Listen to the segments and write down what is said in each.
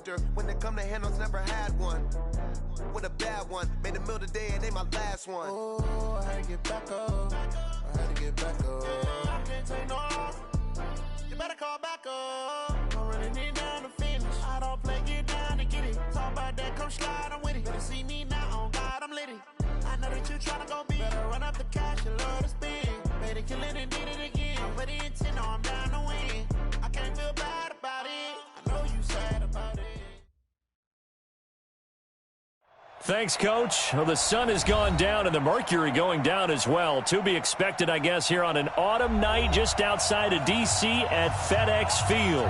after. When they come to handles, never had one. With a bad one, made a meal today and they my last one. Oh, I had to get back up. I had to get back up. I can't take no off. You better call back up. I'm running it down to finish. I don't play, get down to get it. Talk about that, come slide, I'm with it. Better see me now, on God, I'm lit it. I know that you tryna go big. Better run up the cash and love to spend. Made a killing and did it again. But the intent, no, I'm down to win. I can't feel bad about it. I know you sad about it. Thanks, Coach. Well, the sun has gone down and the mercury going down as well. To be expected, I guess, here on an autumn night just outside of D.C. at FedEx Field.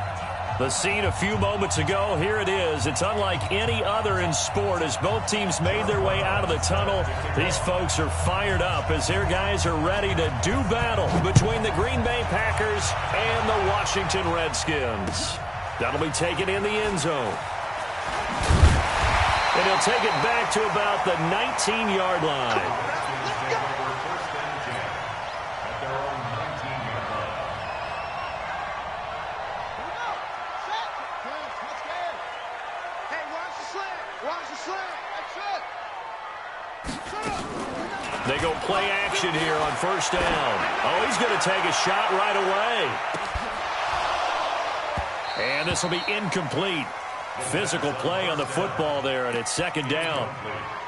The scene a few moments ago, here it is. It's unlike any other in sport as both teams made their way out of the tunnel. These folks are fired up as their guys are ready to do battle between the Green Bay Packers and the Washington Redskins. That'll be taken in the end zone. And he'll take it back to about the 19-yard line. They go play action here on first down. Oh, he's going to take a shot right away. And this will be incomplete. Physical play on the football there, and it's second down.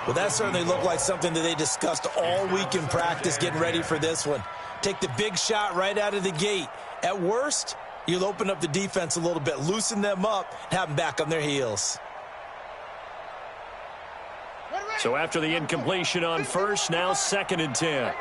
Well, that certainly looked like something that they discussed all week in practice getting ready for this one. Take the big shot right out of the gate. At worst, you'll open up the defense a little bit, loosen them up, and have them back on their heels. So after the incompletion on first, now second and 10.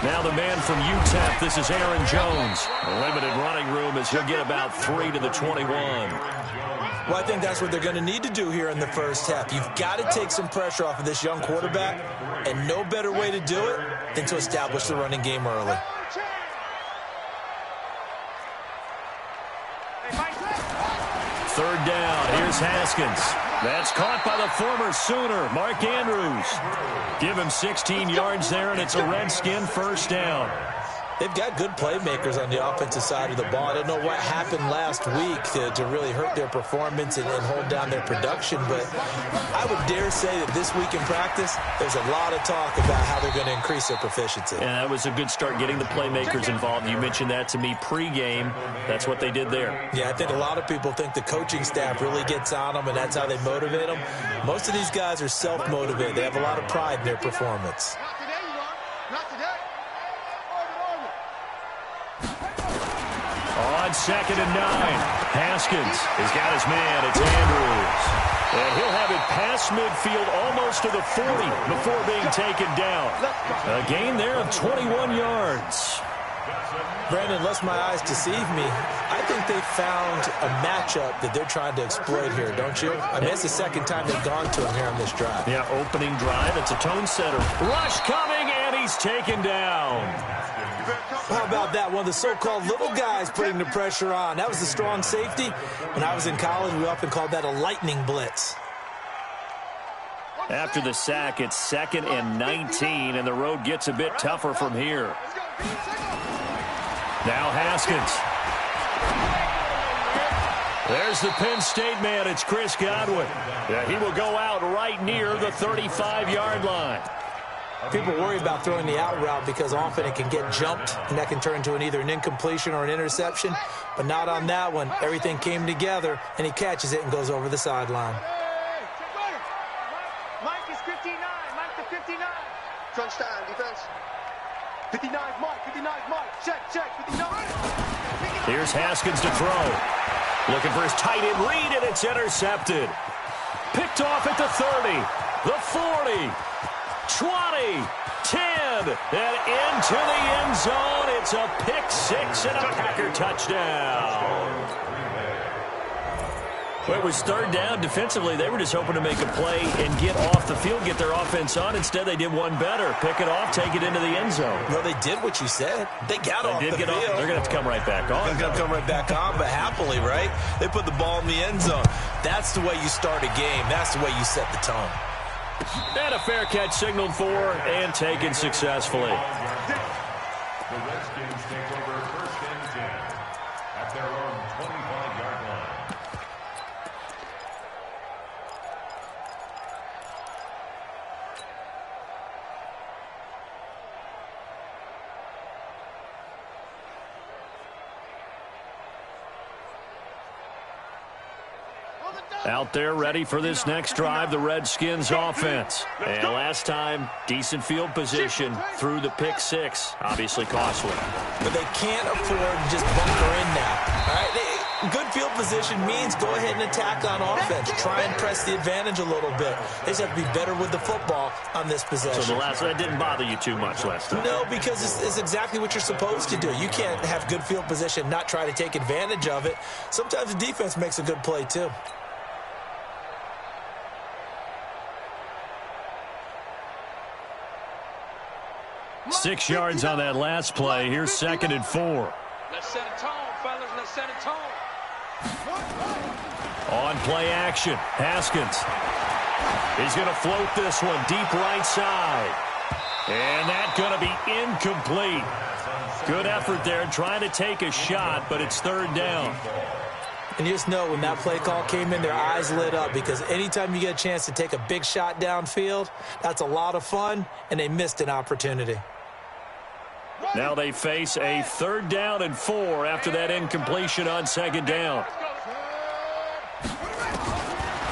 Now the man from UTEP, this is Aaron Jones. Limited running room as he'll get about 3 to the 21. Well, I think that's what they're going to need to do here in the first half. You've got to take some pressure off of this young quarterback, and no better way to do it than to establish the running game early. Third down, here's Haskins. That's caught by the former Sooner, Mark Andrews. Give him 16 yards there, and it's a Redskin first down. They've got good playmakers on the offensive side of the ball. I don't know what happened last week to really hurt their performance and hold down their production, but I would dare say that this week in practice, there's a lot of talk about how they're going to increase their proficiency. And that was a good start getting the playmakers involved. You mentioned that to me pregame. That's what they did there. Yeah, I think a lot of people think the coaching staff really gets on them, and that's how they motivate them. Most of these guys are self-motivated. They have a lot of pride in their performance. On second and 9, Haskins has got his man. It's Andrews. And he'll have it past midfield almost to the 40 before being taken down. A gain there of 21 yards. Brandon, unless my eyes deceive me, I think they found a matchup that they're trying to exploit here, don't you? I mean, it's the second time they've gone to him here on this drive. Yeah, opening drive. It's a tone setter. Rush coming, and he's taken down. How about that? One of the so-called little guys putting the pressure on. That was the strong safety. When I was in college, we often called that a lightning blitz. After the sack, it's second and 19, and the road gets a bit tougher from here. Now Haskins. There's the Penn State man. It's Chris Godwin. Yeah, he will go out right near the 35-yard line. People worry about throwing the out route because often it can get jumped, and that can turn into either an incompletion or an interception. But not on that one. Everything came together, and he catches it and goes over the sideline. Mike is 59. Mike to 59. Crunch time, defense. 59 Mike. 59 Mike. Check. 59. Here's Haskins to throw. Looking for his tight end read, and it's intercepted. Picked off at the 30, the 40. 20, 10, and into the end zone. It's a pick six and a Packer touchdown. Well, it was third down. Defensively, they were just hoping to make a play and get off the field, get their offense on. Instead, they did one better. Pick it off, take it into the end zone. Well, they did what you said. They got off the field. They're going to have to come right back on. They're going to come right back on, but happily, right? They put the ball in the end zone. That's the way you start a game. That's the way you set the tone. And a fair catch signaled for and taken successfully. The Redskins take over first and 10 at their own 25-yard line. Out there ready for this next drive, the Redskins offense. And last time, decent field position through the pick six. Obviously costly. But they can't afford to just bunker in now. All right, good field position means go ahead and attack on offense. Try and press the advantage a little bit. They just have to be better with the football on this possession. So the last one didn't bother you too much last time? No, because it's exactly what you're supposed to do. You can't have good field position, not try to take advantage of it. Sometimes the defense makes a good play, too. 6 yards on that last play. Here's 2nd and 4. Let's set a tone, fellas. Let's set a tone. On play action, Haskins. He's going to float this one deep right side. And that's going to be incomplete. Good effort there trying to take a shot, but it's 3rd down. And you just know when that play call came in, their eyes lit up, because anytime you get a chance to take a big shot downfield, that's a lot of fun, and they missed an opportunity. Now they face a 3rd down and 4 after that incompletion on 2nd down.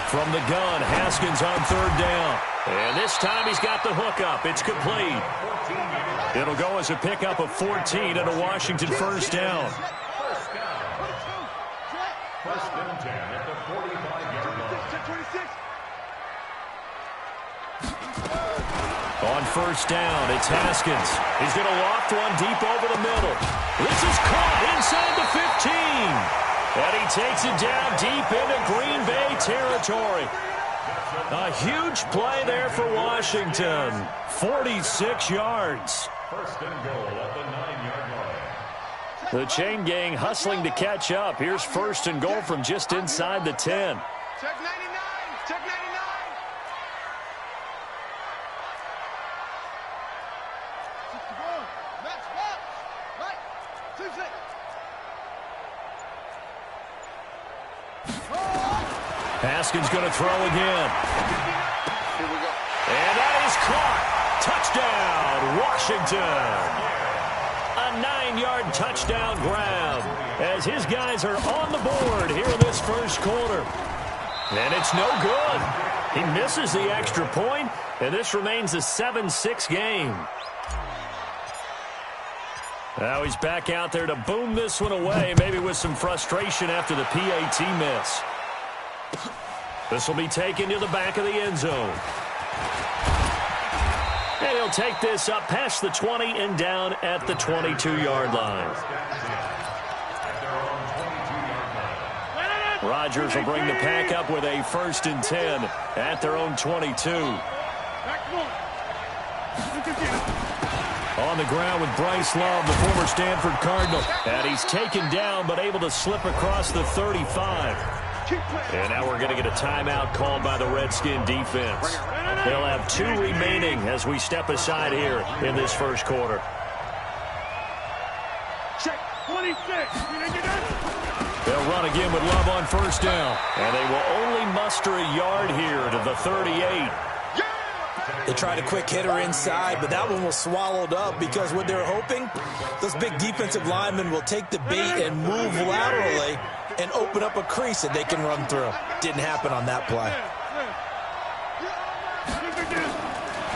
From the gun, Haskins on 3rd down. And this time he's got the hook up. It's complete. It'll go as a pickup of 14 and a Washington 1st down. First and 10 at the 45-yard line. On 1st down, it's Haskins. He's going to loft one deep over the middle. This is caught inside the 15. And he takes it down deep into Green Bay territory. A huge play there for Washington. 46 yards. First and goal at the 9-yard line. The chain gang hustling to catch up. Here's 1st and goal from just inside the 10. Check 99. Check 99. Haskins going to throw again. Here we go. And that is caught. Touchdown, Washington. A 9-yard touchdown grab as his guys are on the board here in this 1st quarter. And it's no good. He misses the extra point, and this remains a 7-6 game. Now he's back out there to boom this one away, maybe with some frustration after the PAT miss. This will be taken to the back of the end zone. And he'll take this up past the 20 and down at the 22-yard line. Rodgers will bring the pack up with a 1st and 10 at their own 22. On the ground with Bryce Love, the former Stanford Cardinal. And he's taken down but able to slip across the 35. And now we're going to get a timeout called by the Redskin defense. They'll have 2 remaining as we step aside here in this 1st quarter. Check 26. They'll run again with Love on 1st down. And they will only muster a yard here to the 38. They tried a quick hitter inside, but that one was swallowed up because what they're hoping, those big defensive linemen will take the bait and move laterally and open up a crease that they can run through. Didn't happen on that play.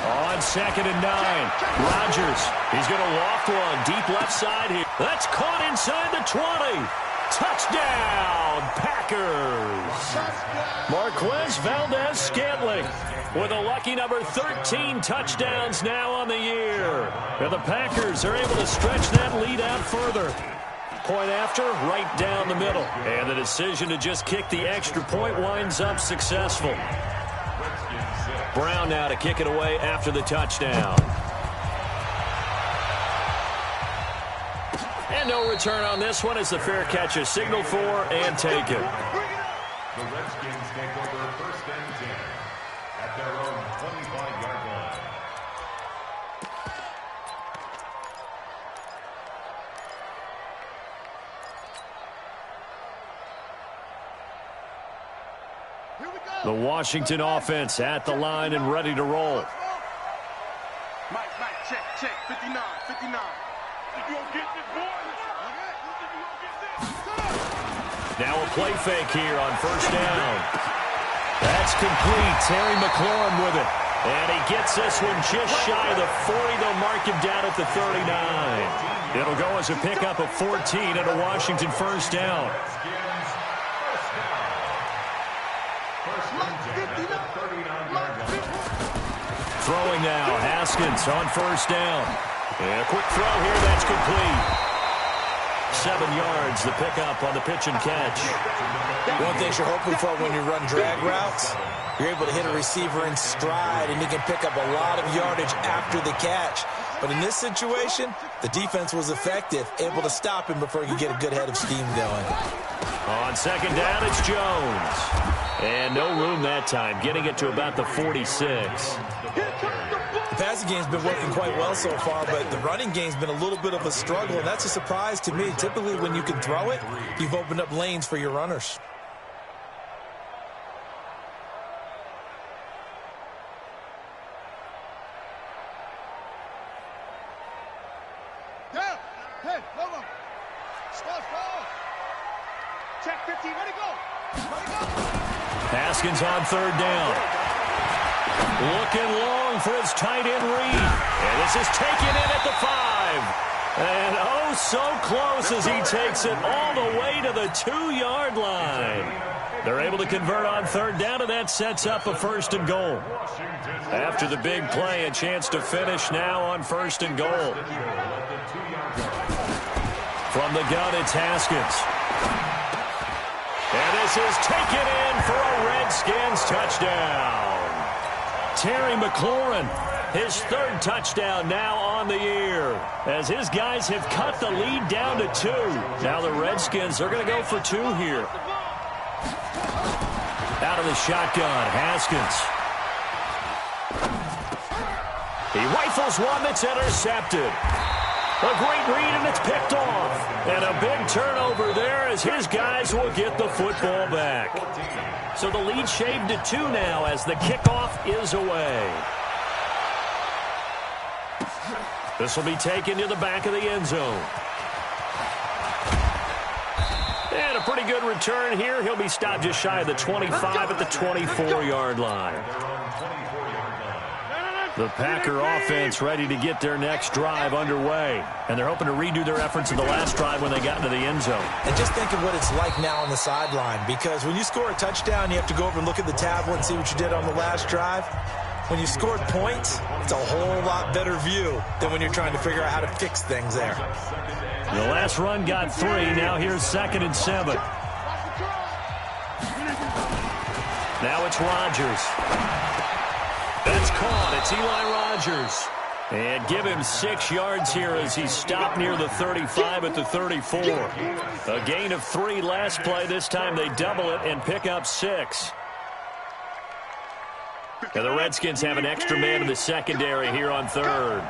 On 2nd and 9, Rodgers. He's going to loft one deep left side here. That's caught inside the 20. Touchdown, Packers. Marquez Valdez-Scantling with a lucky number 13 touchdowns now on the year. And the Packers are able to stretch that lead out further. Point after, right down the middle. And the decision to just kick the extra point winds up successful. Brown now to kick it away after the touchdown. And no return on this one as the fair catch is signaled for and taken. The Redskins take over 1st and 10 at their own 25-yard line. The Washington offense at the line and ready to roll. Mike, check 59. You gonna get this, boy? You gonna get this? Now a play fake here on first down. That's complete. Terry McLaurin with it. And he gets this one just shy of the 40. They'll mark him down at the 39. It'll go as a pickup of 14 and a Washington first down. Throwing now, Haskins on first down. And a quick throw here, that's complete. 7 yards, the pickup on the pitch and catch. One thing you're hoping for when you run drag routes, you're able to hit a receiver in stride, and he can pick up a lot of yardage after the catch. But in this situation, the defense was effective, able to stop him before he could get a good head of steam going. On second down, it's Jones. And no room that time, getting it to about the 46. The passing game's been working quite well so far, but the running game's been a little bit of a struggle, and that's a surprise to me. Typically, when you can throw it, you've opened up lanes for your runners. Check 15, ready, go! Haskins on third down. Looking long for his tight end read. And this is taken in at the 5. And oh, so close as he takes it all the way to the 2-yard line. They're able to convert on third down, and that sets up a first and goal. After the big play, a chance to finish now on first and goal. From the gun, it's Haskins. And this is taken in for a Redskins touchdown. Terry McLaurin, his 3rd touchdown now on the year, as his guys have cut the lead down to 2. Now the Redskins are going to go for 2 here. Out of the shotgun, Haskins. He rifles one that's intercepted. A great read, and it's picked off. And a big turnover there as his guys will get the football back. So the lead shaved to 2 now as the kickoff is away. This will be taken to the back of the end zone. And a pretty good return here. He'll be stopped just shy of the 25 at the 24-yard line. The Packer offense ready to get their next drive underway. And they're hoping to redo their efforts in the last drive when they got into the end zone. And just think of what it's like now on the sideline, because when you score a touchdown, you have to go over and look at the tablet and see what you did on the last drive. When you scored points, it's a whole lot better view than when you're trying to figure out how to fix things there. The last run got 3. Now here's 2nd and 7. Now it's Rodgers. That's caught. It's Eli Rogers. And give him 6 yards here as he's stopped near the 35 at the 34. A gain of 3 last play. This time they double it and pick up 6. And the Redskins have an extra man in the secondary here on third.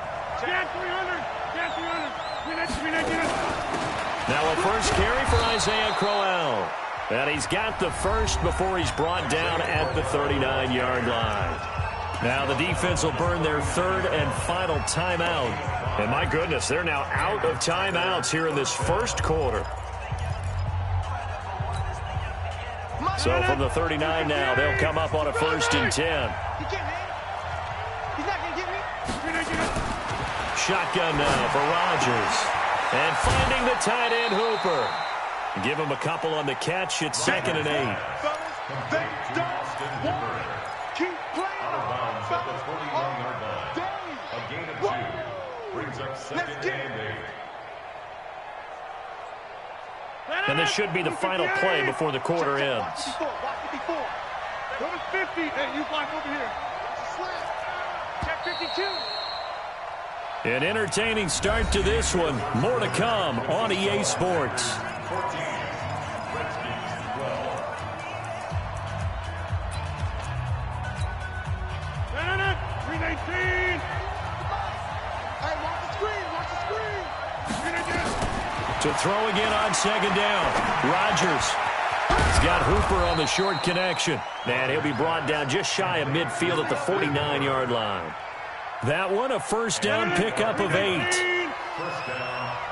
Now a first carry for Isaiah Crowell. And he's got the first before he's brought down at the 39-yard line. Now the defense will burn their 3rd and final timeout. And my goodness, they're now out of timeouts here in this first quarter. So from the 39 now, they'll come up on a 1st and 10. Shotgun now for Rodgers. And finding the tight end Hooper. Give him a couple on the catch. It's 2nd and 8. Keep playing. A gain of 2 brings up 2nd and 8. And this should be the final play before the quarter ends. 54. Number 50. Hey, you block over here. Check 52. An entertaining start to this one. More to come on EA Sports. 14. Redskins 12. No. 319. Hey, watch the screen. 319. To throw again on 2nd down. Rodgers. He's got Hooper on the short connection. And he'll be brought down just shy of midfield at the 49-yard line. That one a first down pickup of 8.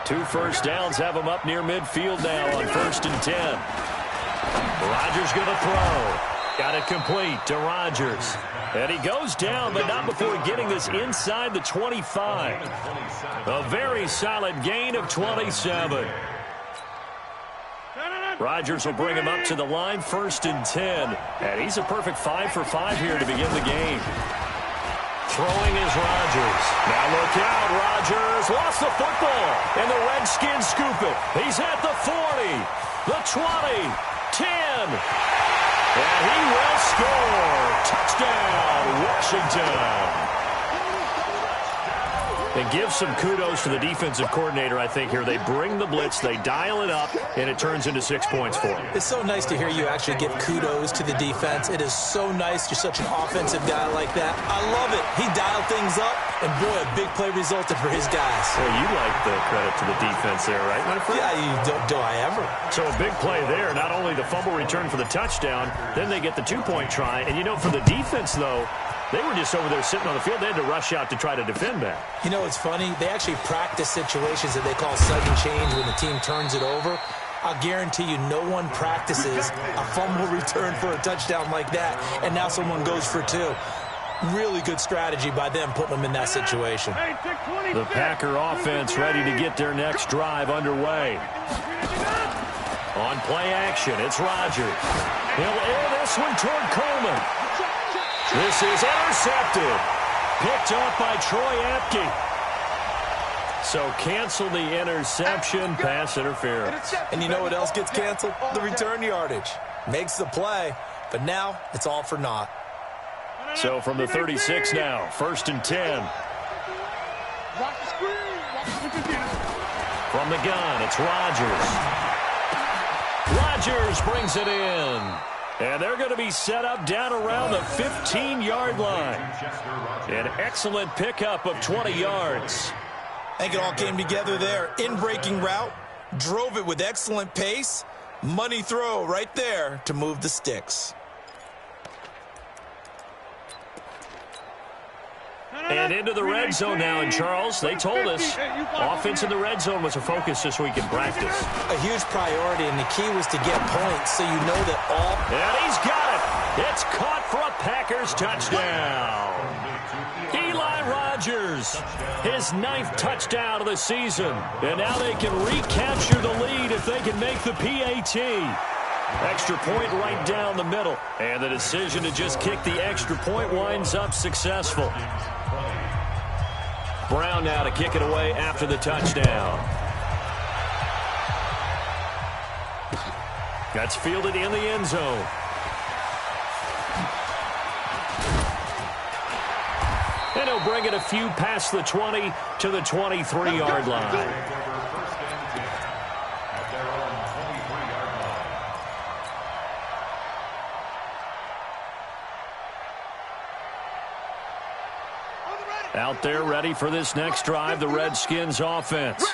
2 first downs have him up near midfield now on 1st and 10. Rodgers going to throw. Got it complete to Rodgers. And he goes down, but not before getting this inside the 25. A very solid gain of 27. Rodgers will bring him up to the line, 1st and 10. And he's a perfect 5 for 5 here to begin the game. Throwing is Rodgers. Now look out, Rodgers lost the football, and the Redskins scoop it. He's at the 40, the 20, 10, and he will score. Touchdown, Washington. And give some kudos to the defensive coordinator, I think, here. They bring the blitz, they dial it up, and it turns into 6 points for them. It's so nice to hear you actually give kudos to the defense. It is so nice. You're such an offensive guy like that. I love it. He dialed things up, and boy, a big play resulted for his guys. Well, you like the credit to the defense there, right, my friend? Yeah, do I ever. So a big play there. Not only the fumble return for the touchdown, then they get the 2-point try. And, you know, for the defense, though, they were just over there sitting on the field. They had to rush out to try to defend that. You know, it's funny. They actually practice situations that they call sudden change when the team turns it over. I'll guarantee you no one practices a fumble return for a touchdown like that, and now someone goes for 2. Really good strategy by them putting them in that situation. The Packer offense ready to get their next drive underway. On play action, it's Rodgers. He'll air this one toward Coleman. This is intercepted. Picked up by Troy Apke. So cancel the interception, pass interference. And you know what else gets canceled? The return yardage. Makes the play, but now it's all for naught. So from the 36 now, 1st and 10. From the gun, it's Rodgers. Rodgers brings it in. And they're going to be set up down around the 15-yard line. An excellent pickup of 20 yards. I think it all came together there. In-breaking route, drove it with excellent pace. Money throw right there to move the sticks. And into the red zone now, and Charles, they told us offense in the red zone was a focus this week in practice. A huge priority, and the key was to get points so you know that all... And he's got it. It's caught for a Packers touchdown. Eli Rodgers, his 9th touchdown of the season. And now they can recapture the lead if they can make the PAT. Extra point right down the middle. And the decision to just kick the extra point winds up successful. Brown now to kick it away after the touchdown. That's fielded in the end zone. And he'll bring it a few past the 20 to the 23-yard line. Out there ready for this next drive, the Redskins offense.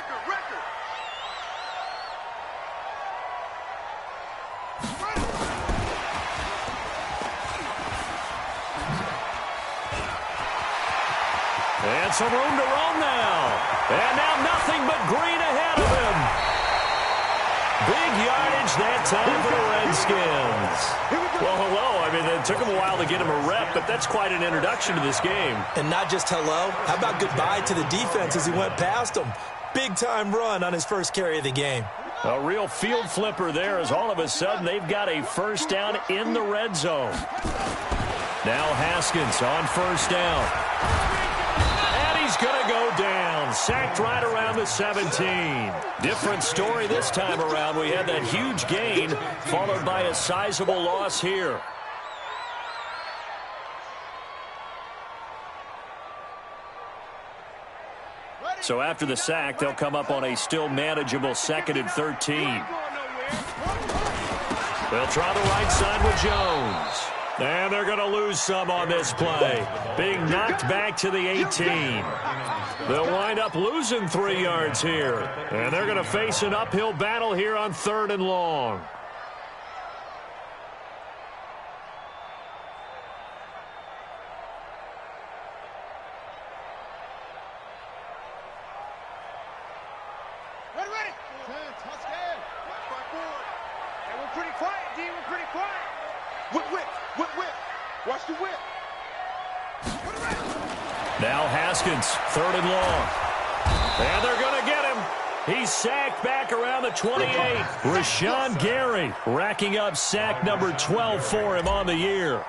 And some room to roam now. And now nothing but green ahead of him. Big yardage that time for the Redskins. Well, hello. I mean, it took him a while to get him a rep, but that's quite an introduction to this game. And not just hello. How about goodbye to the defense as he went past him? Big-time run on his first carry of the game. A real field flipper there as all of a sudden they've got a first down in the red zone. Now Haskins on first down. And he's going to go down. Sacked right around the 17. Different story this time around. We had that huge gain followed by a sizable loss here. So after the sack, they'll come up on a still manageable 2nd and 13. They'll try the right side with Jones. And they're going to lose some on this play. Being knocked back to the 18. They'll wind up losing 3 yards here. And they're going to face an uphill battle here on 3rd and long. We're pretty quiet, D. We're pretty quiet. Whip, whip, whip, whip. Watch the whip. Now Haskins, 3rd and long. And they're going to get him. He's sacked back around the 28. Rashawn Gary racking up sack number 12 for him on the year.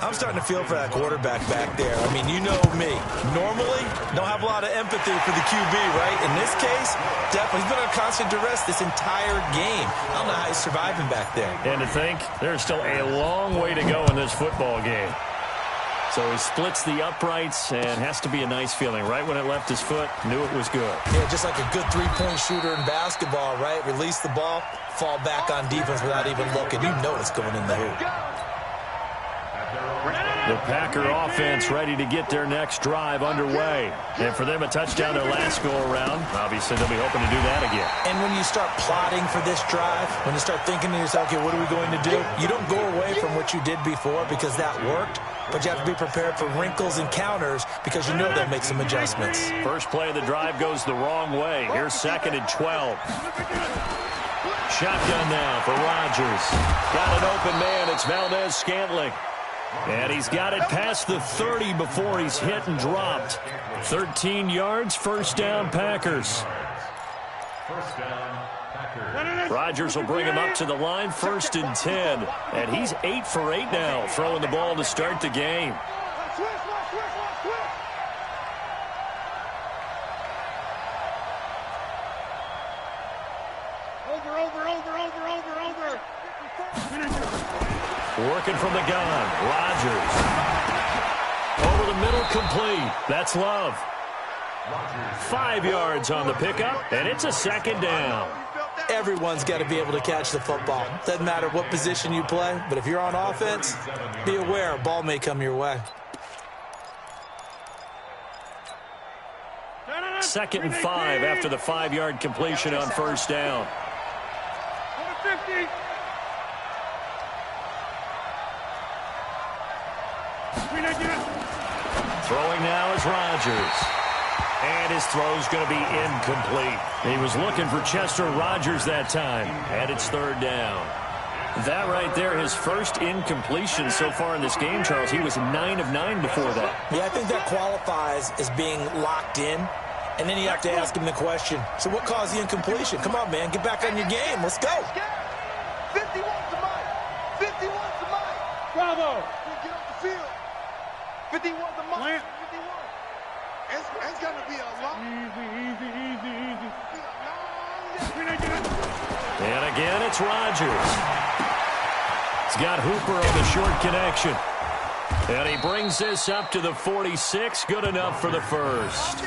I'm starting to feel for that quarterback back there. I mean, you know me. Normally, don't have a lot of empathy for the QB, right? In this case, definitely he's been on constant duress this entire game. I don't know how he's surviving back there. And to think, there's still a long way to go in this football game. So he splits the uprights, and has to be a nice feeling. Right when it left his foot, knew it was good. Yeah, just like a good three-point shooter in basketball, right? Release the ball, fall back on defense without even looking. You know it's going in the hoop. The Packer offense ready to get their next drive underway. And for them, a touchdown their last go-around. Obviously, they'll be hoping to do that again. And when you start plotting for this drive, when you start thinking to yourself, okay, what are we going to do? You don't go away from what you did before because that worked, but you have to be prepared for wrinkles and counters because you know they'll make some adjustments. First play of the drive goes the wrong way. Here's 2nd and 12. Shotgun now for Rodgers. Got an open man. It's Valdez-Scantling. And he's got it past the 30 before he's hit and dropped. 13 yards, 1st down, Packers. First down, Packers. Rodgers will bring him up to the line, 1st and 10. And he's 8 for 8 now, throwing the ball to start the game. Working from the gun, Rodgers. Over the middle, complete. That's Love. 5 yards on the pickup, and it's a 2nd down. Everyone's got to be able to catch the football. Doesn't matter what position you play, but if you're on offense, be aware a ball may come your way. 2nd and 5 after the 5-yard completion on 1st down. 50. Throwing now is Rodgers. And his throw's going to be incomplete. He was looking for Chester Rodgers that time. And it's 3rd down. That right there, his first incompletion so far in this game, Charles. He was 9 of 9 before that. Yeah, I think that qualifies as being locked in. And then you have to ask him the question, so what caused the incompletion? Come on, man, get back on your game. Let's go. 51 to Mike. 51 to Mike. Bravo. Get off the field. 51 to Mike. 51. It's going to be a long. Easy. And again, it's Rodgers. He's got Hooper on the short connection. And he brings this up to the 46. Good enough for the first.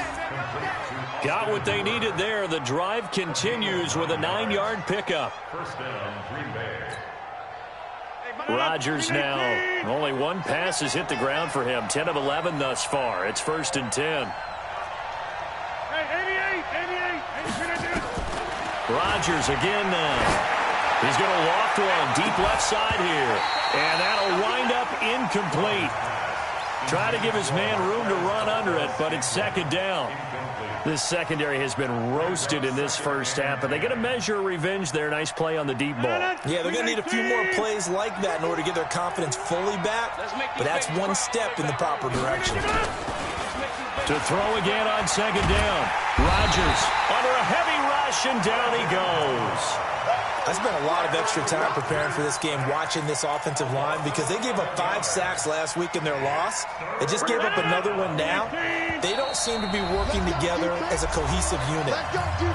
Got what they needed there. The drive continues with a 9-yard pickup. First down, Green Bay. Rodgers now. Only one pass has hit the ground for him. 10 of 11 thus far. It's 1st and 10. Hey, 88. Rodgers again now. He's going to loft one deep left side here. And that'll wind up incomplete. Try to give his man room to run under it, but it's 2nd down. This secondary has been roasted in this first half, but they get a measure of revenge there. Nice play on the deep ball. Yeah, they're going to need a few more plays like that in order to get their confidence fully back, but that's one step in the proper direction. To throw again on 2nd down. Rodgers under a heavy rush, and down he goes. I spent a lot of extra time preparing for this game watching this offensive line because they gave up 5 sacks last week in their loss. They just gave up another one now. They don't seem to be working together as a cohesive unit.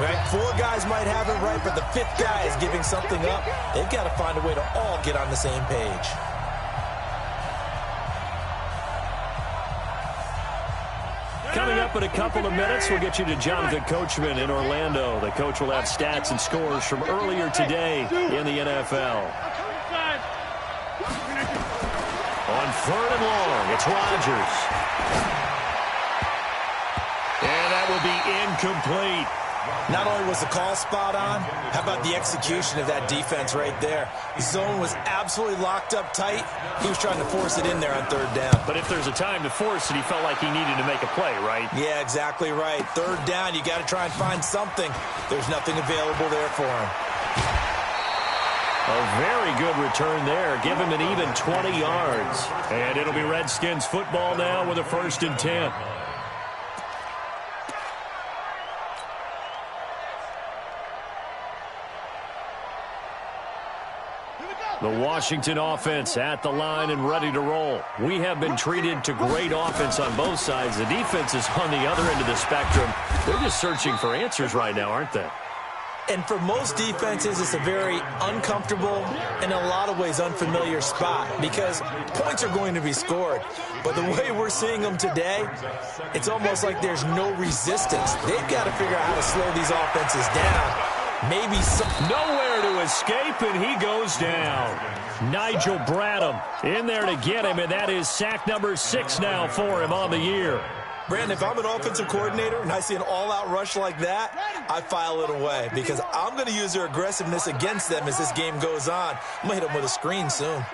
Right? 4 guys might have it right, but the 5th guy is giving something up. They've got to find a way to all get on the same page. Coming up in a couple of minutes, we'll get you to Jonathan Coachman in Orlando. The coach will have stats and scores from earlier today in the NFL. On 3rd and long, it's Rodgers. And that will be incomplete. Not only was the call spot on, how about the execution of that defense right there? The zone was absolutely locked up tight. He was trying to force it in there on 3rd down. But if there's a time to force it, he felt like he needed to make a play, right? Yeah, exactly right. 3rd down, you got to try and find something. There's nothing available there for him. A very good return there. Give him an even 20 yards. And it'll be Redskins football now with a 1st and 10. The Washington offense at the line and ready to roll. We have been treated to great offense on both sides. The defense is on the other end of the spectrum. They're just searching for answers right now, aren't they? And for most defenses, it's a very uncomfortable and in a lot of ways unfamiliar spot because points are going to be scored. But the way we're seeing them today, it's almost like there's no resistance. They've got to figure out how to slow these offenses down. Maybe nowhere to escape, and he goes down. Nigel Bradham in there to get him, and that is sack number 6 now for him on the year. Brandon, if I'm an offensive coordinator and I see an all-out rush like that, I file it away because I'm going to use their aggressiveness against them as this game goes on. I'm going to hit them with a screen soon.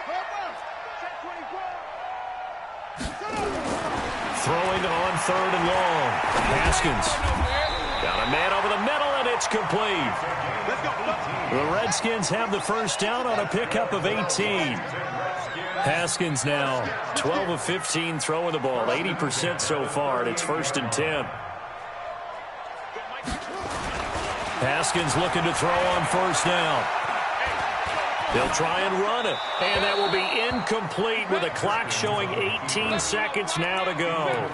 Throwing on 3rd and long. Haskins. Got a man over the middle, and it's complete. The Redskins have the first down on a pickup of 18. Haskins now 12 of 15 throwing the ball, 80% so far, and it's 1st and 10. Haskins looking to throw on 1st down. They'll try and run it, and that will be incomplete with a clock showing 18 seconds now to go.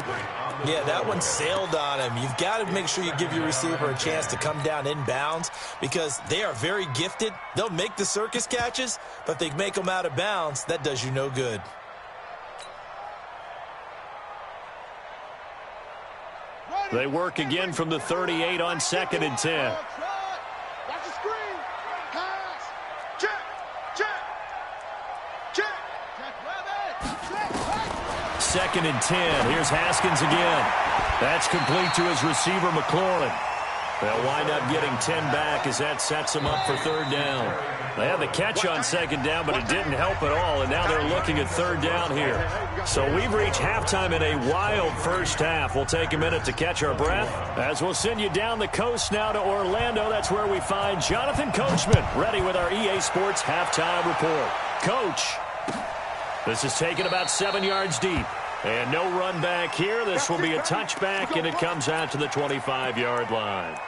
Yeah, that one sailed on him. You've got to make sure you give your receiver a chance to come down inbounds because they are very gifted. They'll make the circus catches, but if they make them out of bounds, that does you no good. They work again from the 38 on 2nd and 10. 2nd and 10. Here's Haskins again. That's complete to his receiver, McLaurin. They'll wind up getting 10 back as that sets them up for 3rd down. They had the catch on 2nd down, but it didn't help at all, and now they're looking at 3rd down here. So we've reached halftime in a wild first half. We'll take a minute to catch our breath as we'll send you down the coast now to Orlando. That's where we find Jonathan Coachman ready with our EA Sports halftime report. Coach, this is taken about 7 yards deep. And no run back here. This will be a touchback, and it comes out to the 25-yard line.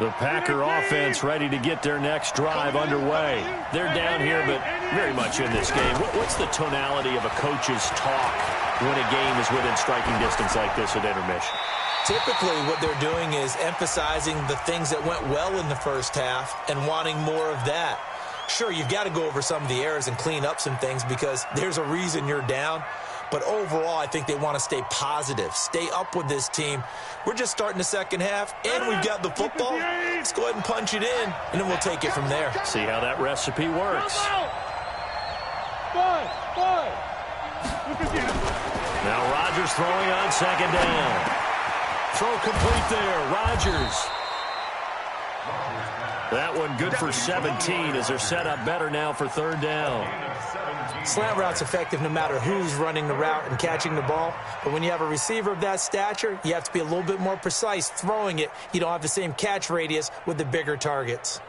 The Packer offense ready to get their next drive underway. They're down here, but very much in this game. What's the tonality of a coach's talk when a game is within striking distance like this at intermission? Typically, what they're doing is emphasizing the things that went well in the first half and wanting more of that. Sure, you've got to go over some of the errors and clean up some things because there's a reason you're down. But overall, I think they want to stay positive, stay up with this team. We're just starting the second half, and we've got the football. Let's go ahead and punch it in, and then we'll take it from there. See how that recipe works. Now Rodgers throwing on 2nd down. Throw complete there. Rodgers. That one good for 17 as they're set up better now for 3rd down. Slant route's effective no matter who's running the route and catching the ball. But when you have a receiver of that stature, you have to be a little bit more precise throwing it. You don't have the same catch radius with the bigger targets.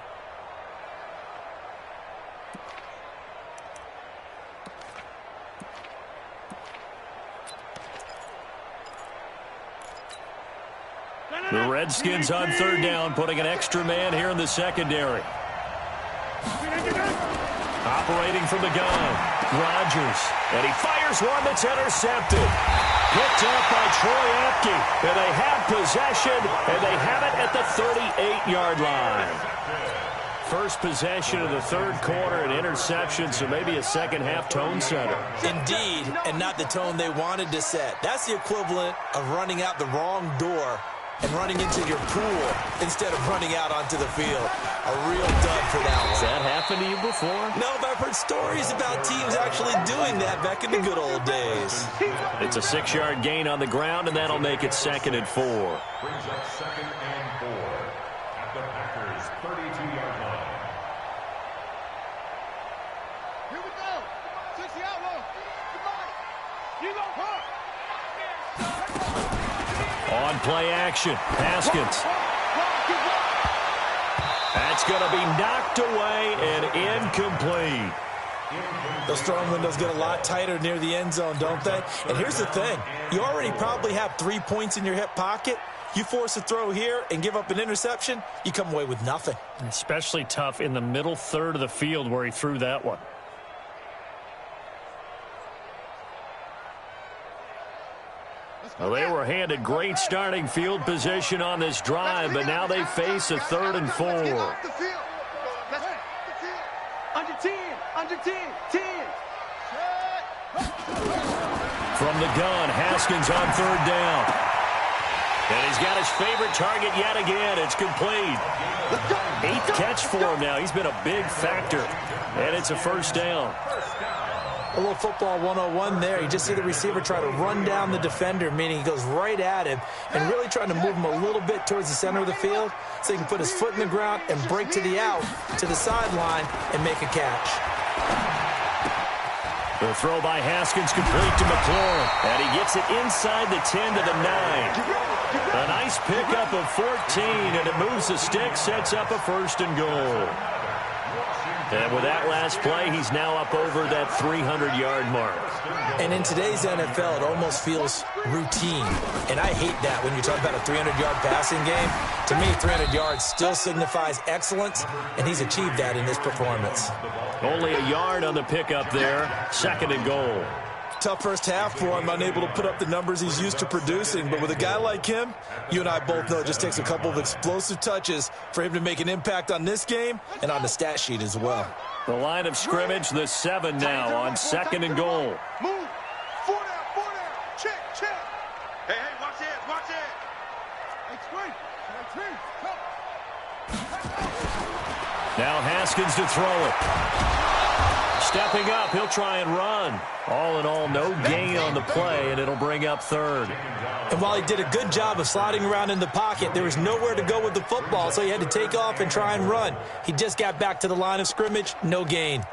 The Redskins on 3rd down, putting an extra man here in the secondary. Operating from the gun, Rodgers. And he fires one that's intercepted. Picked up by Troy Apke. And they have possession, and they have it at the 38-yard line. First possession of the 3rd quarter, an interception, so maybe a second-half tone setter. Indeed, and not the tone they wanted to set. That's the equivalent of running out the wrong door and running into your pool instead of running out onto the field. A real dud for that one. Has that happened to you before? No, but I've heard stories about teams actually doing that back in the good old days. It's a 6-yard gain on the ground, and that'll make it 2nd and 4. Brings up 2nd and 4 at the Packers' 32-yard line. Here we go. 60 out low. Goodbye. You go hard. On play action, Haskins. That's It's going to be knocked away and incomplete. Those throwing windows get a lot tighter near the end zone, don't they? And here's the thing. You already probably have 3 points in your hip pocket. You force a throw here and give up an interception, you come away with nothing. Especially tough in the middle third of the field where he threw that one. Well, they were handed great starting field position on this drive, but now they face a 3rd and 4. Under 10, under 10, 10. From the gun, Haskins on 3rd down. And he's got his favorite target yet again. It's complete. 8th catch for him now. He's been a big factor. And it's a 1st down. A little football 101 there. You just see the receiver try to run down the defender, meaning he goes right at him and really trying to move him a little bit towards the center of the field so he can put his foot in the ground and break to the out, to the sideline, and make a catch. The throw by Haskins complete to McLaurin. And he gets it inside the 10 to the 9. A nice pickup of 14, and it moves the stick, sets up a 1st and goal. And with that last play, he's now up over that 300-yard mark. And in today's NFL, it almost feels routine. And I hate that when you talk about a 300-yard passing game. To me, 300 yards still signifies excellence, and he's achieved that in this performance. Only a yard on the pickup there. 2nd and goal. Tough first half for him, unable to put up the numbers he's used to producing. But with a guy like him, you and I both know it just takes a couple of explosive touches for him to make an impact on this game and on the stat sheet as well. The line of scrimmage, the 7 now on 2nd and goal. Move. 4 down, 4 down. Check, check. Hey, watch it, watch it. Hey, now Haskins to throw it. Stepping up, he'll try and run. All in all, no gain on the play, and it'll bring up 3rd. And while he did a good job of sliding around in the pocket, there was nowhere to go with the football, so he had to take off and try and run. He just got back to the line of scrimmage, no gain.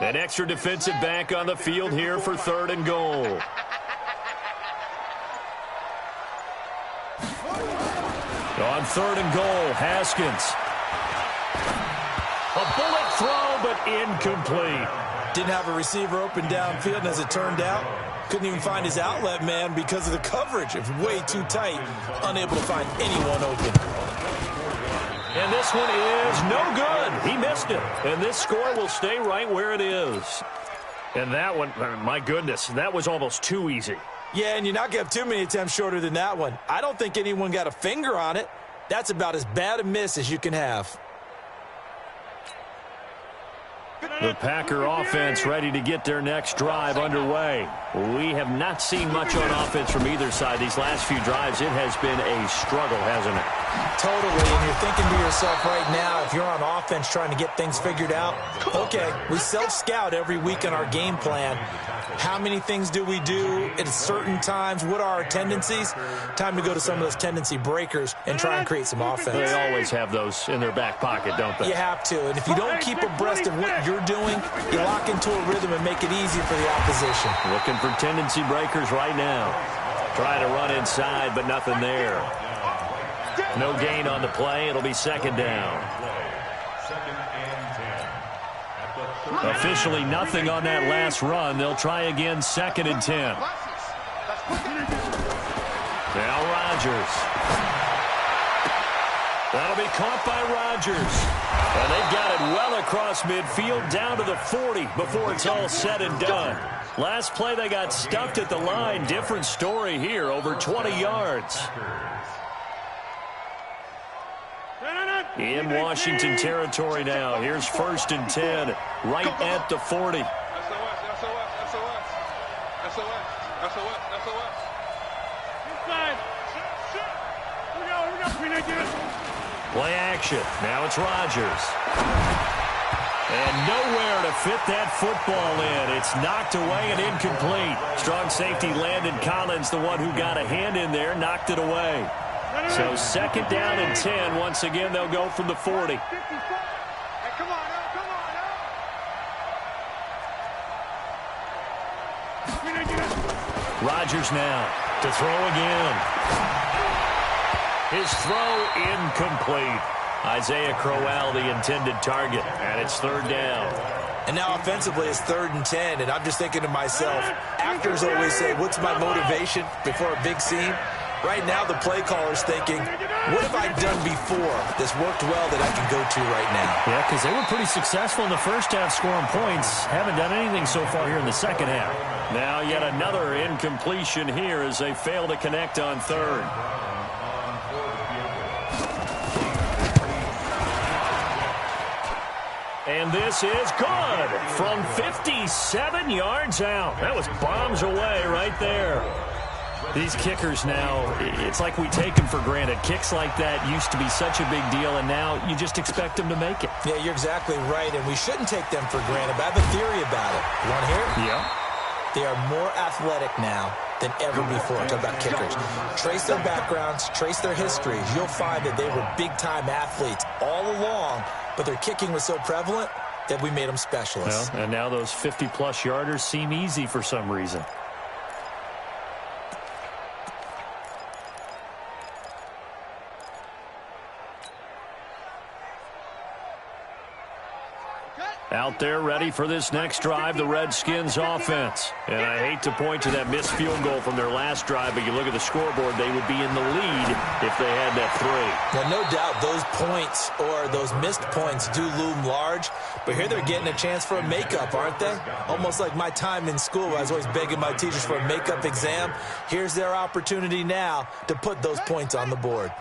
An extra defensive back on the field here for 3rd and goal. On 3rd and goal, Haskins. A bullet throw, but incomplete. Didn't have a receiver open downfield, and as it turned out, couldn't even find his outlet man because of the coverage. It was way too tight, unable to find anyone open. And this one is no good. He missed it. And this score will stay right where it is. And that one, my goodness, that was almost too easy. Yeah, and you're not going to have too many attempts shorter than that one. I don't think anyone got a finger on it. That's about as bad a miss as you can have. The Packer offense ready to get their next drive underway. We have not seen much on offense from either side these last few drives. It has been a struggle, hasn't it? Totally, and you're thinking to yourself right now, if you're on offense trying to get things figured out, okay, we self-scout every week on our game plan. How many things do we do at certain times? What are our tendencies? Time to go to some of those tendency breakers and try and create some offense. They always have those in their back pocket, don't they? You have to, and if you don't keep abreast of what you're doing, you lock into a rhythm and make it easy for the opposition. Looking for tendency breakers right now. Trying to run inside, but nothing there. No gain on the play. It'll be 2nd down. 2nd and 10. Officially nothing on that last run. They'll try again 2nd and 10. Now Rodgers. That'll be caught by Rodgers. And they've got it well across midfield down to the 40 before it's all said and done. Last play they got stuffed at the line. Different story here, over 20 yards. In Washington territory now. Here's 1st and 10, right at the 40. Play action. Now it's Rodgers. And nowhere to fit that football in. It's knocked away and incomplete. Strong safety Landon Collins, the one who got a hand in there, knocked it away. So 2nd down and 10. Once again, they'll go from the 40. Hey, come on, now, come on, now. Rodgers now to throw again. His throw incomplete. Isaiah Crowell, the intended target, and it's 3rd down. And now offensively it's 3rd and 10, and I'm just thinking to myself, actors always say, what's my motivation before a big scene? Right now the play caller's thinking, what have I done before that's worked well that I can go to right now? Yeah, because they were pretty successful in the first half scoring points. Haven't done anything so far here in the second half. Now yet another incompletion here as they fail to connect on 3rd. And this is good from 57 yards out. That was bombs away right there. These kickers now, it's like we take them for granted. Kicks like that used to be such a big deal, and now you just expect them to make it. Yeah, you're exactly right, and we shouldn't take them for granted. But I have a theory about it. You want to hear it? Yeah. They are more athletic now than ever before. Talk about kickers. Trace their backgrounds, trace their histories. You'll find that they were big-time athletes all along, but their kicking was so prevalent that we made them specialists. Well, and now those 50-plus yarders seem easy for some reason. Out there ready for this next drive, the Redskins offense. And I hate to point to that missed field goal from their last drive, but you look at the scoreboard, they would be in the lead if they had that 3. Well, no doubt those points or those missed points do loom large, but here they're getting a chance for a makeup, aren't they? Almost like my time in school, I was always begging my teachers for a makeup exam. Here's their opportunity now to put those points on the board.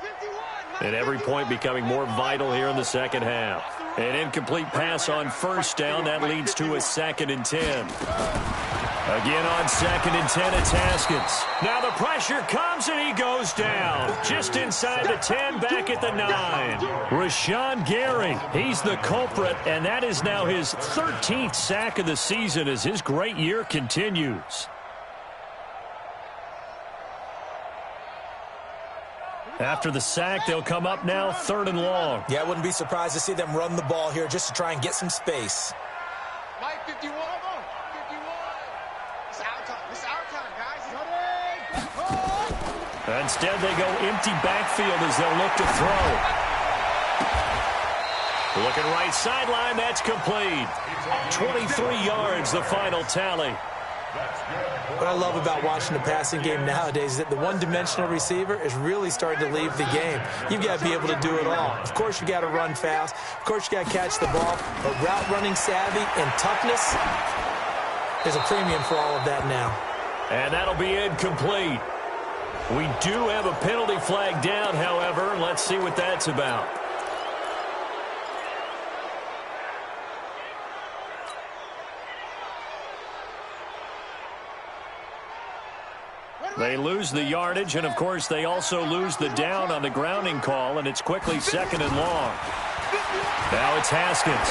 And every point becoming more vital here in the second half. An incomplete pass on 1st down. That leads to a 2nd and 10. Again on 2nd and 10, it's Haskins. Now the pressure comes and he goes down. Just inside the 10, back at the 9. Rashawn Gary, he's the culprit, and that is now his 13th sack of the season as his great year continues. After the sack, they'll come up now 3rd and long. Yeah, I wouldn't be surprised to see them run the ball here just to try and get some space. Mike 51. 51. It's our time. It's our time, guys. Instead, they go empty backfield as they'll look to throw. Looking right sideline, that's complete. 23 yards, the final tally. What I love about watching the passing game nowadays is that the one-dimensional receiver is really starting to leave the game. You've got to be able to do it all. Of course, you got to run fast. Of course, you got to catch the ball. But route running savvy and toughness, there's a premium for all of that now. And that'll be incomplete. We do have a penalty flag down, however. Let's see what that's about. They lose the yardage, and, of course, they also lose the down on the grounding call, and it's quickly 2nd and long. Now it's Haskins.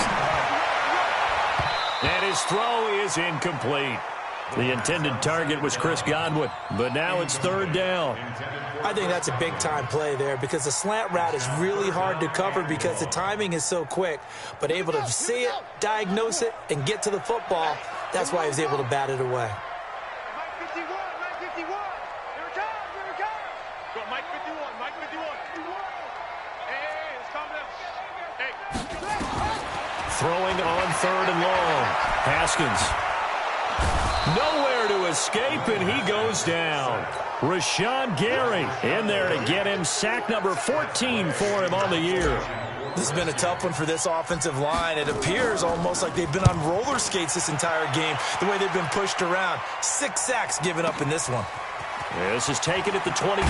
And his throw is incomplete. The intended target was Chris Godwin, but now it's 3rd down. I think that's a big-time play there because the slant route is really hard to cover because the timing is so quick. But able to see it, diagnose it, and get to the football, that's why he was able to bat it away. Throwing on 3rd and long. Haskins. Nowhere to escape, and he goes down. Rashawn Gary in there to get him sack number 14 for him on the year. This has been a tough one for this offensive line. It appears almost like they've been on roller skates this entire game, the way they've been pushed around. 6 sacks given up in this one. This is taken at the 23.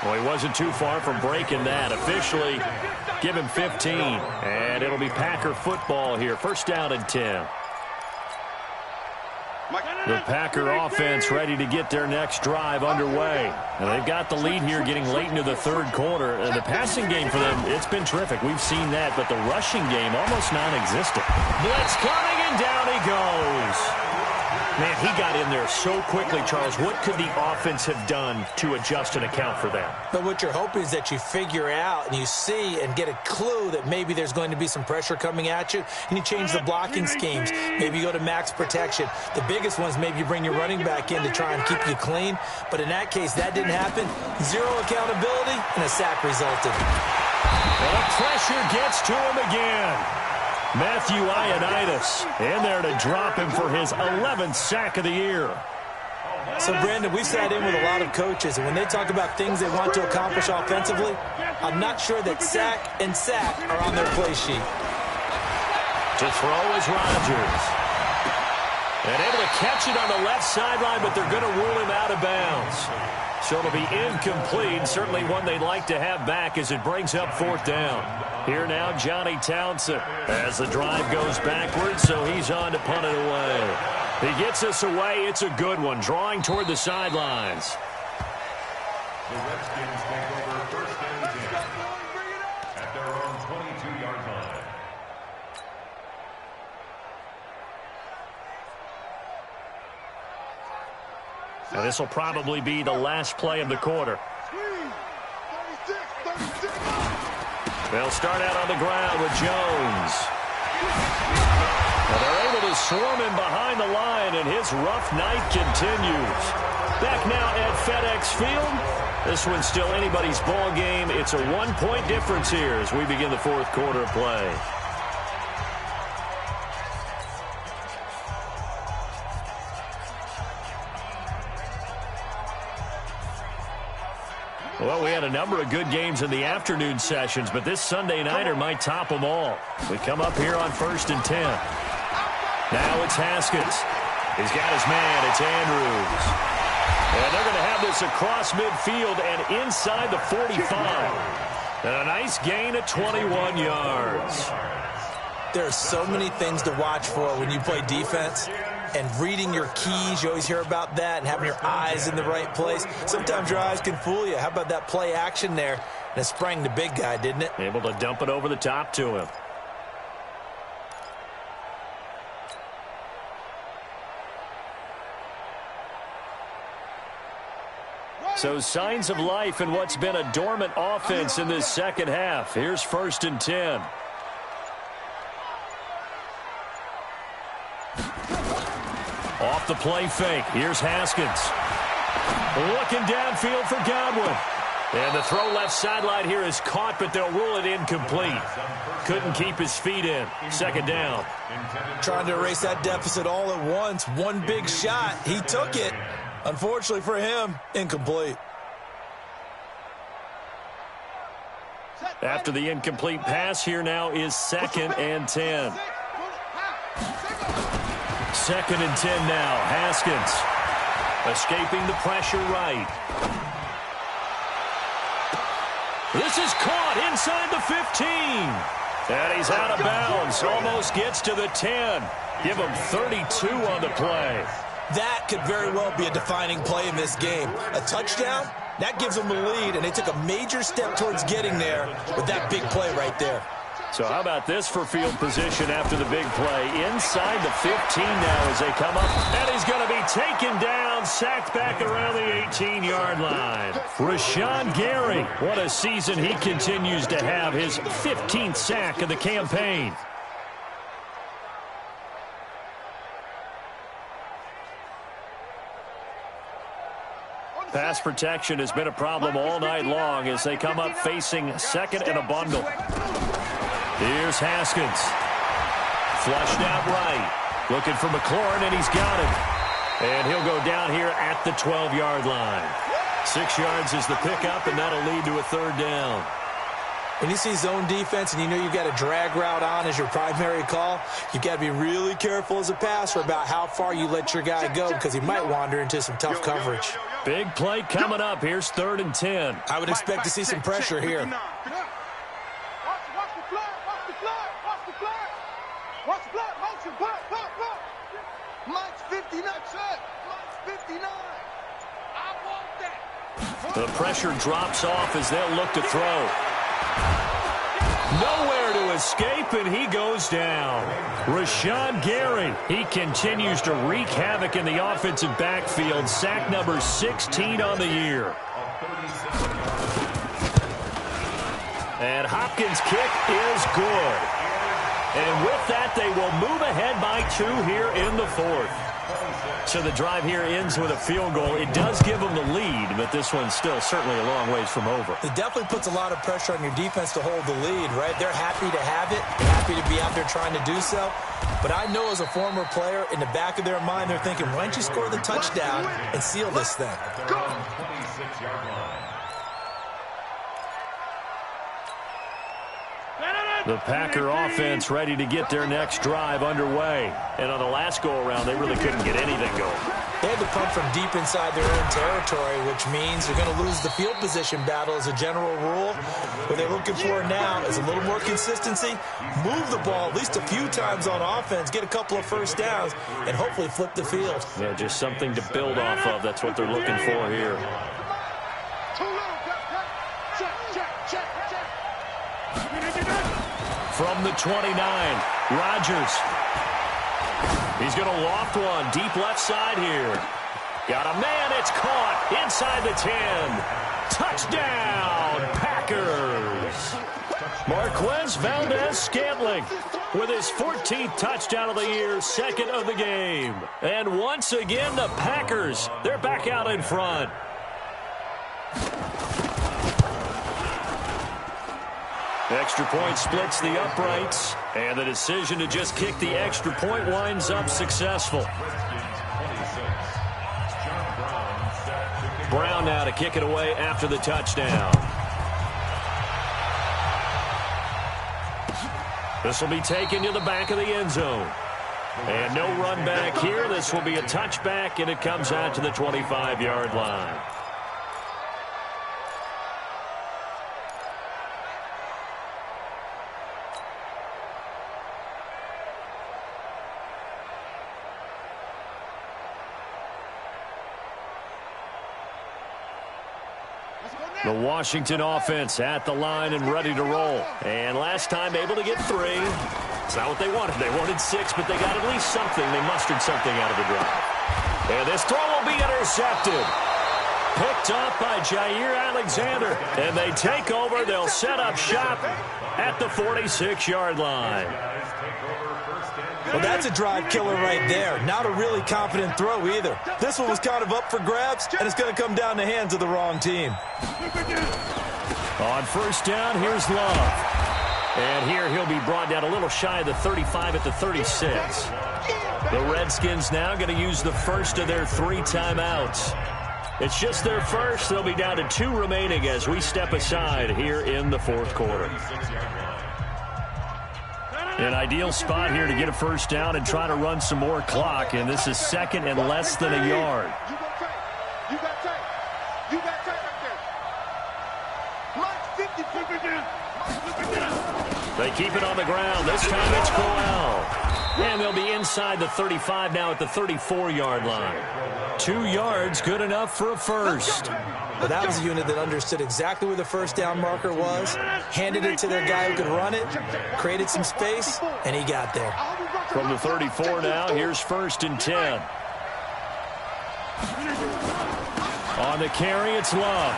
Well, he wasn't too far from breaking that. Officially, give him 15. And it'll be Packer football here. 1st down and 10. Mike. The Packer offense ready to get their next drive underway. And they've got the lead here getting late into the third quarter. The passing game for them, it's been terrific. We've seen that, but the rushing game almost non-existent. Blitz coming, and down he goes. Man, he got in there so quickly, Charles. What could the offense have done to adjust and account for that? But what you're hoping is that you figure out and you see and get a clue that maybe there's going to be some pressure coming at you, and you change the blocking schemes. Maybe you go to max protection. The biggest ones, maybe you bring your running back in to try and keep you clean. But in that case, that didn't happen. Zero accountability, and a sack resulted. The pressure gets to him again. Matthew Ioannidis in there to drop him for his 11th sack of the year. So, Brandon, we've sat in with a lot of coaches, and when they talk about things they want to accomplish offensively, I'm not sure that sack and sack are on their play sheet. To throw is Rodgers. And able to catch it on the left sideline, but they're going to rule him out of bounds. So it'll be incomplete, certainly one they'd like to have back as it brings up fourth down. Here now, Johnny Townsend as the drive goes backwards, so he's on to punt it away. He gets us away. It's a good one, drawing toward the sidelines. The Redskins take over first and 10 at their own 22-yard line. Now this will probably be the last play of the quarter. They'll start out on the ground with Jones. Now they're able to swarm him behind the line, and his rough night continues. Back now at FedEx Field. This one's still anybody's ball game. It's a one-point difference here as we begin the fourth quarter of play. Well, we had a number of good games in the afternoon sessions, but this Sunday nighter might top them all. We come up here on 1st and 10. Now it's Haskins. He's got his man. It's Andrews. And they're going to have this across midfield and inside the 45. And a nice gain of 21 yards. There are so many things to watch for when you play defense. And reading your keys, you always hear about that, and having your eyes in the right place. Sometimes your eyes can fool you. How about that play action there? And it sprang the big guy, didn't it? Able to dump it over the top to him. So signs of life in what's been a dormant offense in this second half. Here's 1st and 10. Off the play fake. Here's Haskins. Looking downfield for Godwin. And the throw left sideline here is caught, but they'll rule it incomplete. Couldn't keep his feet in. Second down. Trying to erase that deficit all at once. One big shot. He took it. Unfortunately for him, incomplete. After the incomplete pass, here now is 2nd and 10. 2nd and 10 now. Haskins escaping the pressure right. This is caught inside the 15. And he's out of bounds. Almost gets to the 10. Give him 32 on the play. That could very well be a defining play in this game. A touchdown, that gives them the lead, and they took a major step towards getting there with that big play right there. So how about this for field position after the big play? Inside the 15 now as they come up. And he's going to be taken down, sacked back around the 18-yard line. Rashawn Gary, what a season he continues to have. His 15th sack of the campaign. Pass protection has been a problem all night long as they come up facing 2nd and a bundle. Here's Haskins. Flushed out right. Looking for McLaurin, and he's got him. And he'll go down here at the 12-yard line. 6 yards is the pickup, and that'll lead to a 3rd down. When you see zone defense and you know you've got a drag route on as your primary call, you've got to be really careful as a passer about how far you let your guy go because he might wander into some tough coverage. Big play coming up. Here's 3rd and 10. I would expect to see some pressure here. Mike's 59. Mike's 59. I want that. The pressure drops off as they'll look to throw. Nowhere to escape, and he goes down. Rashawn Gary, he continues to wreak havoc in the offensive backfield. Sack number 16 on the year. And Hopkins' kick is good. And with that, they will move ahead by 2 here in the 4th. So the drive here ends with a field goal. It does give them the lead, but this one's still certainly a long ways from over. It definitely puts a lot of pressure on your defense to hold the lead, right? They're happy to have it. They're happy to be out there trying to do so. But I know as a former player, in the back of their mind, they're thinking, why don't you score the touchdown and seal this thing? Go! 26-yard line. The Packer offense ready to get their next drive underway. And on the last go-around, they really couldn't get anything going. They had to punt from deep inside their own territory, which means they're going to lose the field position battle as a general rule. What they're looking for now is a little more consistency, move the ball at least a few times on offense, get a couple of first downs, and hopefully flip the field. Yeah, just something to build off of. That's what they're looking for here. From the 29, Rodgers. He's going to loft one deep left side here. Got a man, it's caught inside the 10. Touchdown, Packers. Marquez Valdez-Scantling with his 14th touchdown of the year, 2nd of the game. And once again, the Packers, they're back out in front. Extra point splits the uprights, and the decision to just kick the extra point winds up successful. Brown now to kick it away after the touchdown. This will be taken to the back of the end zone. And no run back here. This will be a touchback, and it comes out to the 25-yard line. The Washington offense at the line and ready to roll. And last time able to get 3. It's not what they wanted. They wanted 6, but they got at least something. They mustered something out of the drive. And this throw will be intercepted. Picked up by Jair Alexander. And they take over. They'll set up shop at the 46-yard line. Well, that's a drive killer right there. Not a really confident throw either. This one was kind of up for grabs, and it's going to come down the hands of the wrong team. On first down, here's Love. And here he'll be brought down a little shy of the 35 at the 36. The Redskins now going to use the first of their 3 timeouts. It's just their first. They'll be down to 2 remaining as we step aside here in the 4th quarter. An ideal spot here to get a first down and try to run some more clock, and this is 2nd and less than a yard. You got tape. You got tape right there. They keep it on the ground. This time it's Crowell. And they'll be inside the 35 now at the 34-yard line. 2 yards, good enough for a first. Well, that was a unit that understood exactly where the first down marker was, handed it to their guy who could run it, created some space, and he got there. From the 34 now, here's 1st and 10. On the carry, it's Love.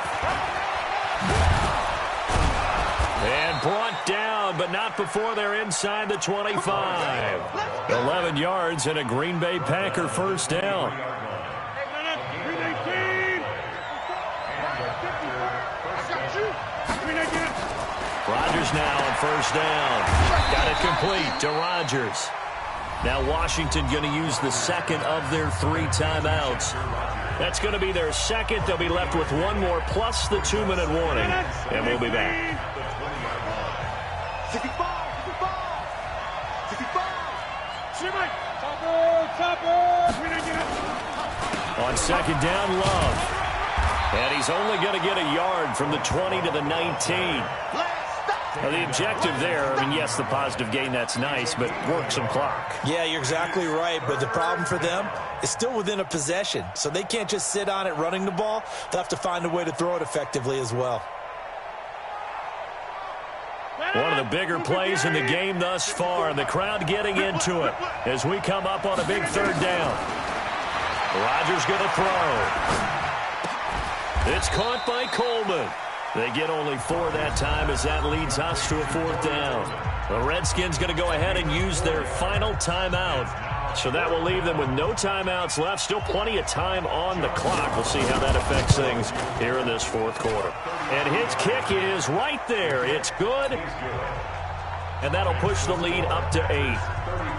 And brought down, but not before they're inside the 25. 11 yards and a Green Bay Packer first down. Rodgers now on first down. Got it complete to Rodgers. Now Washington going to use the 2nd of their 3 timeouts. That's going to be their 2nd. They'll be left with 1 more plus the 2-minute warning. And we'll be back. On 2nd down, Love. And he's only going to get a yard from the 20 to the 19. Well, the objective there, I mean, yes, the positive gain, that's nice, but work some clock. Yeah, you're exactly right, but the problem for them is still within a possession, so they can't just sit on it running the ball. They'll have to find a way to throw it effectively as well. One of the bigger plays in the game thus far, and the crowd getting into it as we come up on a big third down. Rodgers going to throw. It's caught by Coleman. They get only 4 that time as that leads us to a 4th down. The Redskins going to go ahead and use their final timeout. So that will leave them with no timeouts left. Still plenty of time on the clock. We'll see how that affects things here in this 4th quarter. And his kick is right there. It's good. And that'll push the lead up to 8.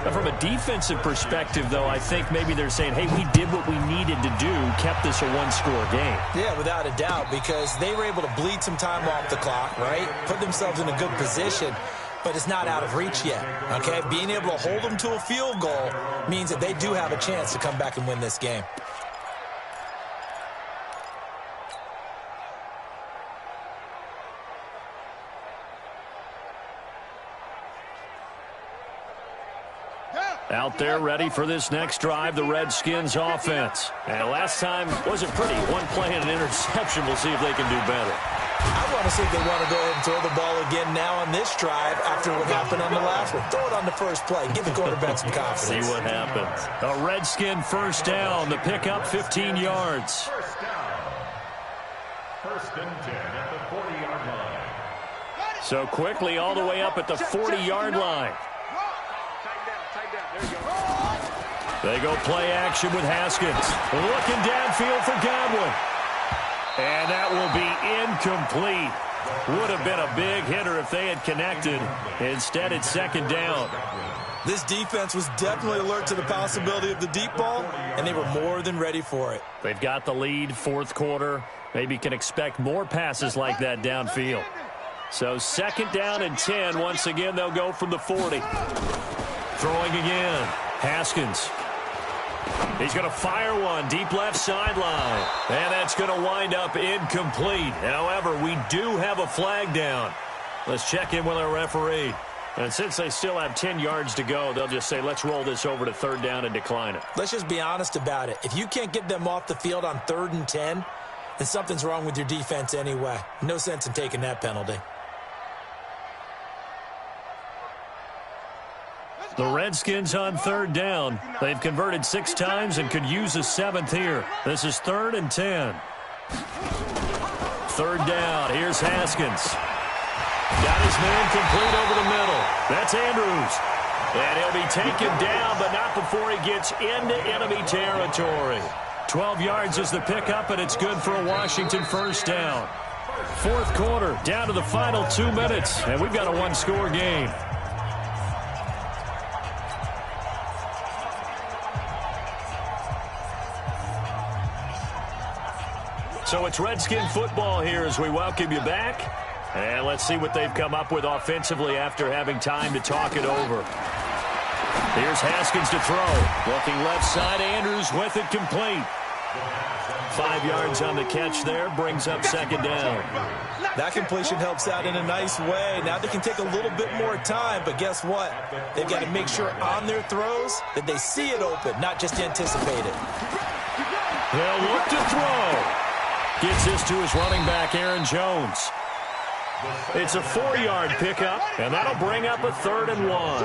Now, from a defensive perspective, though, I think maybe they're saying, hey, we did what we needed to do, kept this a 1-score game. Yeah, without a doubt, because they were able to bleed some time off the clock, right? Put themselves in a good position, but it's not out of reach yet, okay? Being able to hold them to a field goal means that they do have a chance to come back and win this game. Out there ready for this next drive, the Redskins offense. And last time wasn't pretty. One play and an interception. We'll see if they can do better. I want to see if they want to go ahead and throw the ball again now on this drive after what happened on the last one. Throw it on the first play. Give the quarterback some confidence. See what happens. A Redskin first down. The pickup 15 yards. First down. 1st and 10 at the 40-yard line. So quickly all the way up at the 40-yard line. They go play action with Haskins. Looking downfield for Godwin. And that will be incomplete. Would have been a big hitter if they had connected. Instead, it's 2nd down. This defense was definitely alert to the possibility of the deep ball, and they were more than ready for it. They've got the lead, 4th quarter. Maybe can expect more passes like that downfield. So 2nd down and 10. Once again, they'll go from the 40. Throwing again. Haskins. He's going to fire one deep left sideline. And that's going to wind up incomplete. However, we do have a flag down. Let's check in with our referee. And since they still have 10 yards to go, they'll just say, let's roll this over to 3rd down and decline it. Let's just be honest about it. If you can't get them off the field on 3rd and 10, then something's wrong with your defense anyway. No sense in taking that penalty. The Redskins on 3rd down. They've converted 6 times and could use a 7th here. This is 3rd and 10. 3rd down. Here's Haskins. Got his man complete over the middle. That's Andrews. And he'll be taken down, but not before he gets into enemy territory. 12 yards is the pickup, and it's good for a Washington first down. 4th quarter, down to the final 2 minutes, and we've got a 1-score game. So it's Redskin football here as we welcome you back. And let's see what they've come up with offensively after having time to talk it over. Here's Haskins to throw. Looking left side, Andrews with it complete. 5 yards on the catch there, brings up 2nd down. That completion helps out in a nice way. Now they can take a little bit more time, but guess what? They've got to make sure on their throws that they see it open, not just anticipate it. They'll look to throw. Gets this to his running back, Aaron Jones. It's a 4-yard pickup, and that'll bring up a 3rd and 1.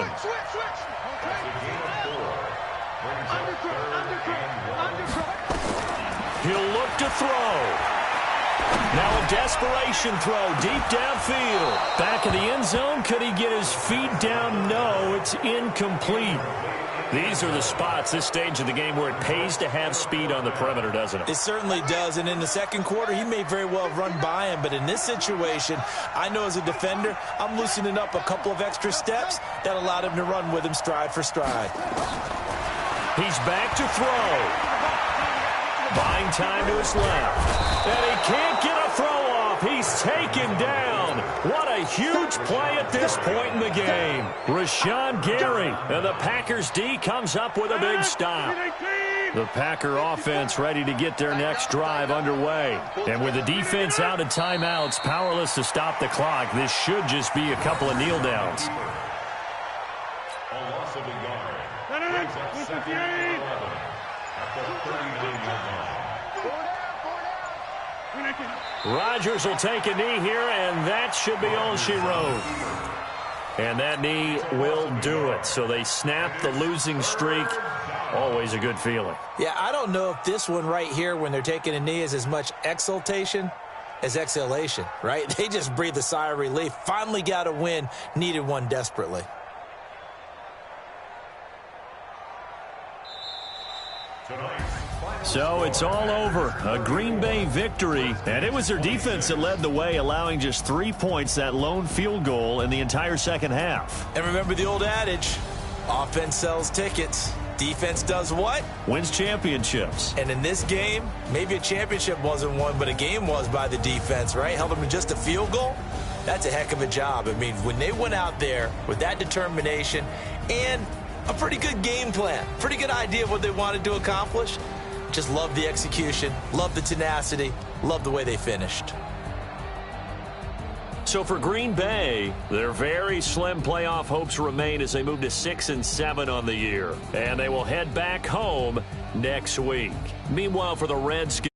He'll look to throw. Now a desperation throw deep downfield. Back in the end zone. Could he get his feet down? No, it's incomplete. These are the spots, this stage of the game, where it pays to have speed on the perimeter, doesn't it? It certainly does, and in the 2nd quarter, he may very well run by him, but in this situation, I know as a defender, I'm loosening up a couple of extra steps that allowed him to run with him stride for stride. He's back to throw. Buying time to his left. And he can't get a throw off. He's taken down. What a huge play at this point in the game. Rashawn Gary. And the Packers D comes up with a big stop. The Packer offense ready to get their next drive underway. And with the defense out of timeouts, powerless to stop the clock, this should just be a couple of kneel downs. A loss of a yard. Brings up second and 11 at the 39-yard line. Rodgers will take a knee here, and that should be all she wrote. And that knee will do it. So they snap the losing streak. Always a good feeling. Yeah, I don't know if this one right here, when they're taking a knee, is as much exultation as exhalation, right? They just breathe a sigh of relief. Finally got a win, needed one desperately. So it's all over. A Green Bay victory, and it was their defense that led the way, allowing just 3 points, that lone field goal in the entire second half. And remember the old adage, offense sells tickets. Defense does what? Wins championships. And in this game, maybe a championship wasn't won, but a game was by the defense, right? Held them to just a field goal. That's a heck of a job. I mean, when they went out there with that determination and a pretty good game plan, pretty good idea of what they wanted to accomplish, just love the execution, love the tenacity, love the way they finished. So for Green Bay, their very slim playoff hopes remain as they move to 6-7 on the year. And they will head back home next week. Meanwhile, for the Redskins,